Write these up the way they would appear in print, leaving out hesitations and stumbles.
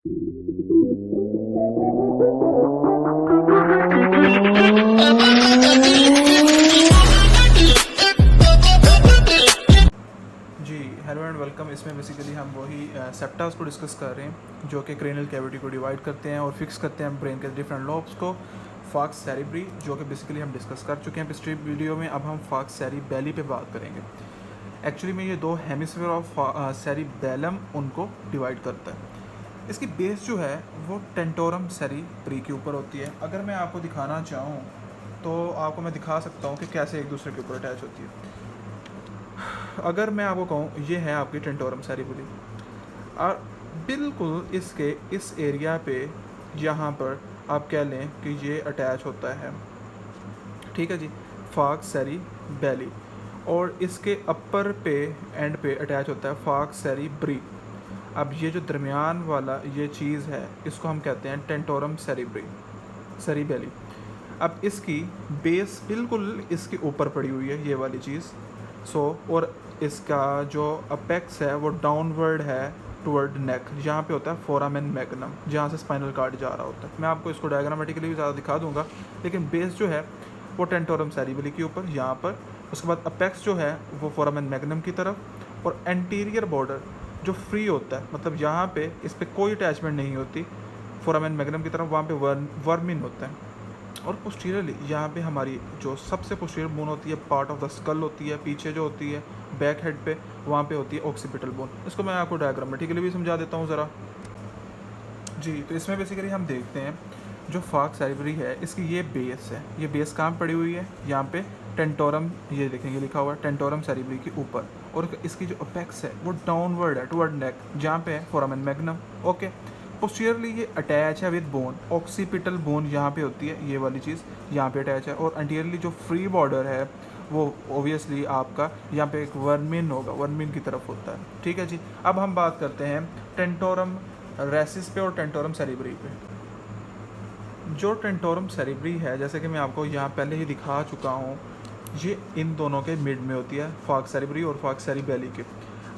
Ji hello and welcome. इसमें basically हम वही सेप्टास को डिस्कस कर रहे हैं जो कि क्रेनियल कैविटी को डिवाइड करते हैं और फिक्स करते हैं ब्रेन के डिफरेंट लॉब्स को। फॉक्स सेरिब्री जो कि बेसिकली हम डिस्कस कर चुके हैं पिछले वीडियो में। अब हम फॉक्स सेरिबेली पे बात करेंगे। एक्चुअली में ये दो हेमिस्फीयर ऑफ सेरिबेलम उनको डिवाइड करता है। इसकी बेस जो है वो टेंटोरम सेरिब्री के ऊपर होती है। अगर मैं आपको दिखाना चाहूँ तो आपको मैं दिखा सकता हूँ कि कैसे एक दूसरे के ऊपर अटैच होती है। अगर मैं आपको कहूँ ये है आपकी टेंटोरम सेरिबेली और बिल्कुल इसके इस एरिया पे यहाँ पर आप कह लें कि ये अटैच होता है, ठीक है जी, फॉक्स सेरिबेली। और इसके अपर पे एंड पे अटैच होता है फॉक्स सेरिब्री। अब ये जो दरमियान वाला ये चीज़ है इसको हम कहते हैं टेंटोरम सेरिबेली। अब इसकी बेस बिल्कुल इसके ऊपर पड़ी हुई है ये वाली चीज़। और इसका जो अपेक्स है वो डाउनवर्ड है टुवर्ड नेक, जहाँ पे होता है फोरामेन मैग्नम, जहाँ से स्पाइनल कार्ड जा रहा होता है। मैं आपको इसको डायग्रामेटिकली भी ज़्यादा दिखा दूंगा, लेकिन बेस जो है वो टेंटोरम सेरिबेली के ऊपर यहाँ पर। उसके बाद अपेक्स जो है वो फोरामेन मैग्नम की तरफ, और एंटीरियर बॉर्डर जो फ्री होता है, मतलब यहाँ पे इस पर कोई अटैचमेंट नहीं होती फोरामेन मैग्नम की तरफ, वहाँ पे वर्मिन होता है। और पोस्टीरियरली यहाँ पे हमारी जो सबसे पोस्टीरियर बोन होती है, पार्ट ऑफ द स्कल होती है, पीछे जो होती है बैक हेड पे, वहाँ पे होती है ऑक्सीपिटल बोन। इसको मैं आपको डायग्रामेटिकली भी समझा देता हूँ ज़रा। जी, तो इसमें बेसिकली हम देखते हैं जो फॉक्स सेरिब्री है इसकी ये बेस है। ये बेस कहाँ पे पड़ी हुई है? यहाँ पे टेंटोरम, ये देखेंगे लिखा हुआ है टेंटोरम सेरिब्री के ऊपर। और इसकी जो अपेक्स है वो डाउनवर्ड है टुवर्ड नेक, जहाँ पे है फोरामेन मैग्नम। ओके, पोस्टीरियरली ये अटैच है विद बोन, ऑक्सीपिटल बोन यहाँ पे होती है, ये वाली चीज़ यहाँ पे अटैच है। और एंटीरियरली जो फ्री बॉर्डर है वो ओबियसली आपका यहाँ पे एक वर्मिन होगा, वर्मिन की तरफ होता है, ठीक है जी। अब हम बात करते हैं टेंटोरम रेसिस पे और टेंटोरम सेरिब्री पे। जो टेंटोरम सेरिब्री है, जैसे कि मैं आपको यहाँ पहले ही दिखा चुका हूँ, ये इन दोनों के मिड में होती है, फॉक्स सेरिब्री और फॉक्स सेरिबेली के।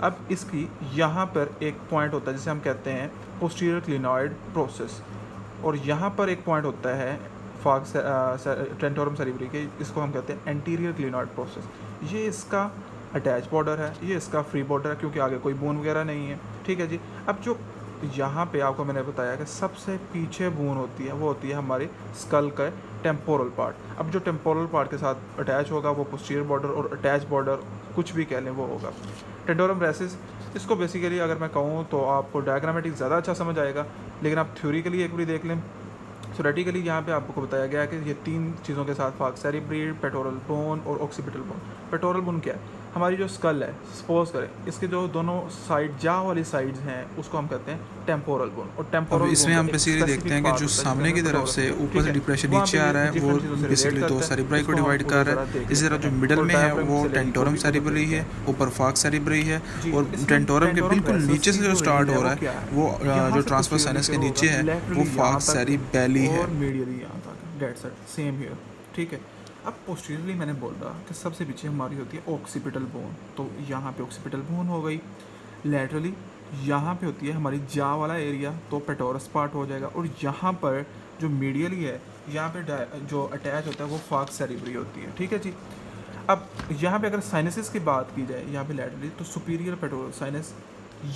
अब इसकी यहाँ पर एक पॉइंट होता है जिसे हम कहते हैं पोस्टीरियर क्लिनॉइड प्रोसेस, और यहाँ पर एक पॉइंट होता है फॉक्स टेंटोरम सेरिब्री के, इसको हम कहते हैं एंटीरियर क्लिनॉइड प्रोसेस। ये इसका अटैच बॉर्डर है, ये इसका फ्री बॉर्डर है, क्योंकि आगे कोई बोन वगैरह नहीं है, ठीक है जी। अब जो यहाँ पे आपको मैंने बताया कि सबसे पीछे बोन होती है वो होती है हमारी स्कल का टेम्पोरल पार्ट। अब जो टेम्पोरल पार्ट के साथ अटैच होगा वो पोस्टीरियर बॉर्डर और अटैच बॉर्डर कुछ भी कह लें वो होगा टेंटोरम रेसिस। इसको बेसिकली अगर मैं कहूँ तो आपको डायग्रामेटिक ज़्यादा अच्छा समझ आएगा, लेकिन आप थ्योरिकली एक बार देख लें। थ्योरेटिकली यहाँ पे आपको बताया गया है कि ये तीन चीज़ों के साथ फॉक्स सेरिब्री, पेटोरल बोन और ऑक्सीपिटल बोन। पेटोरल बोन क्या है? हमारी जो स्कल है, सपोज करें इसके जो दोनों साइड जा वाली साइड्स हैं उसको हम कहते हैं टेम्पोरल बोन। और अब टेम्पोरल इसमें हम बेसिकली देखते हैं कि जो सामने की तरफ से ऊपर से डिप्रेशन नीचे आ रहा है वो बेसिकली दो सेरिब्राई को डिवाइड कर रहा है। इसी तरह जो मिडल में है वो टेंटोरम सेरिब्री है, ऊपर फॉक्स सेरिब्री है, और टेंटोरम के बिल्कुल नीचे से जो स्टार्ट हो रहा है वो जो ट्रांसवर्स साइनस के नीचे है वो फॉक्स सेरिबेली है। और मीडियली यहाँ तक, डेट्स इट, सेम हियर, ठीक है। अब पोस्टीरियरली मैंने बोला कि सबसे पीछे हमारी होती है ऑक्सीपिटल बोन, तो यहाँ पे ऑक्सीपिटल बोन हो गई। लैटरली यहाँ पे होती है हमारी जा वाला एरिया, तो पेटोरस पार्ट हो जाएगा। और यहाँ पर जो मीडियली है यहाँ पे जो अटैच होता है वो फॉक्स सेरिब्री होती है, ठीक है जी। अब यहाँ पे अगर साइनसिस की बात की जाए यहाँ पे लैटरली, तो सुपीरियर पेटोरल साइनस।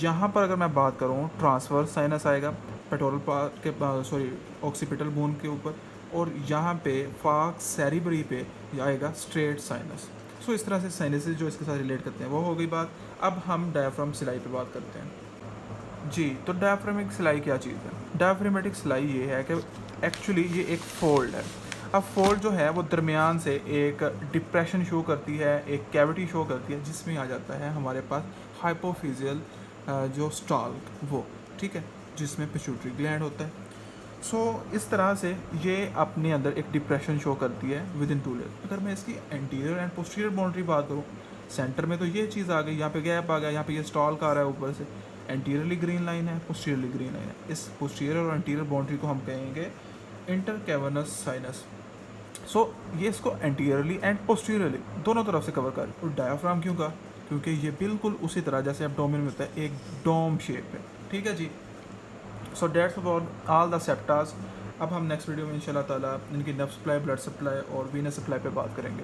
यहाँ पर अगर मैं बात करूँ ट्रांसवर्स साइनस आएगा पेटोरल पार्ट के, सॉरी, ऑक्सीपिटल बोन के ऊपर। और यहाँ पे फॉक्स सेरिब्री पे आएगा स्ट्रेट साइनस। सो इस तरह से साइनसेस जो इसके साथ रिलेट करते हैं वो हो गई बात। अब हम डायफ्राम सिलाई पे बात करते हैं जी। तो डायफ्रामिक सिलाई क्या चीज़ है? डायफ्रामेटिक सिलाई ये है कि एक्चुअली ये एक फोल्ड है। अब फोल्ड जो है वो दरमियान से एक डिप्रेशन शो करती है, एक कैविटी शो करती है, जिसमें आ जाता है हमारे पास हाइपोफिजियल जो स्टॉल्क वो, ठीक है, जिसमें पिट्यूटरी ग्लैंड होता है। इस तरह से ये अपने अंदर एक डिप्रेशन शो करती है विद इन 2 लेयर। अगर मैं इसकी एंटीरियर एंड पोस्टीरियर बाउंड्री बात करूँ, सेंटर में तो ये चीज़ आ गई, यहाँ पे गैप आ गया, यहाँ पे ये स्टॉल्क आ रहा है ऊपर से, एंटीरियरली ग्रीन लाइन है, पोस्टीरियरली ग्रीन लाइन है। इस पोस्टीरियर और एंटीरियर बाउंड्री को हम कहेंगे इंटरकैवर्नस साइनस। ये इसको एंटीरियरली एंड पोस्टीरियरली दोनों तरफ से कवर कर। और डायाफ्राम क्यों का? क्योंकि ये बिल्कुल उसी तरह जैसे एब्डोमेन में होता है, एक डोम शेप है, ठीक है जी। So that's about all the septas. अब हम नेक्स्ट वीडियो में इंशाल्लाह ताला इनकी नर्व सप्लाई, ब्लड सप्लाई और वीनस सप्लाई पे बात करेंगे।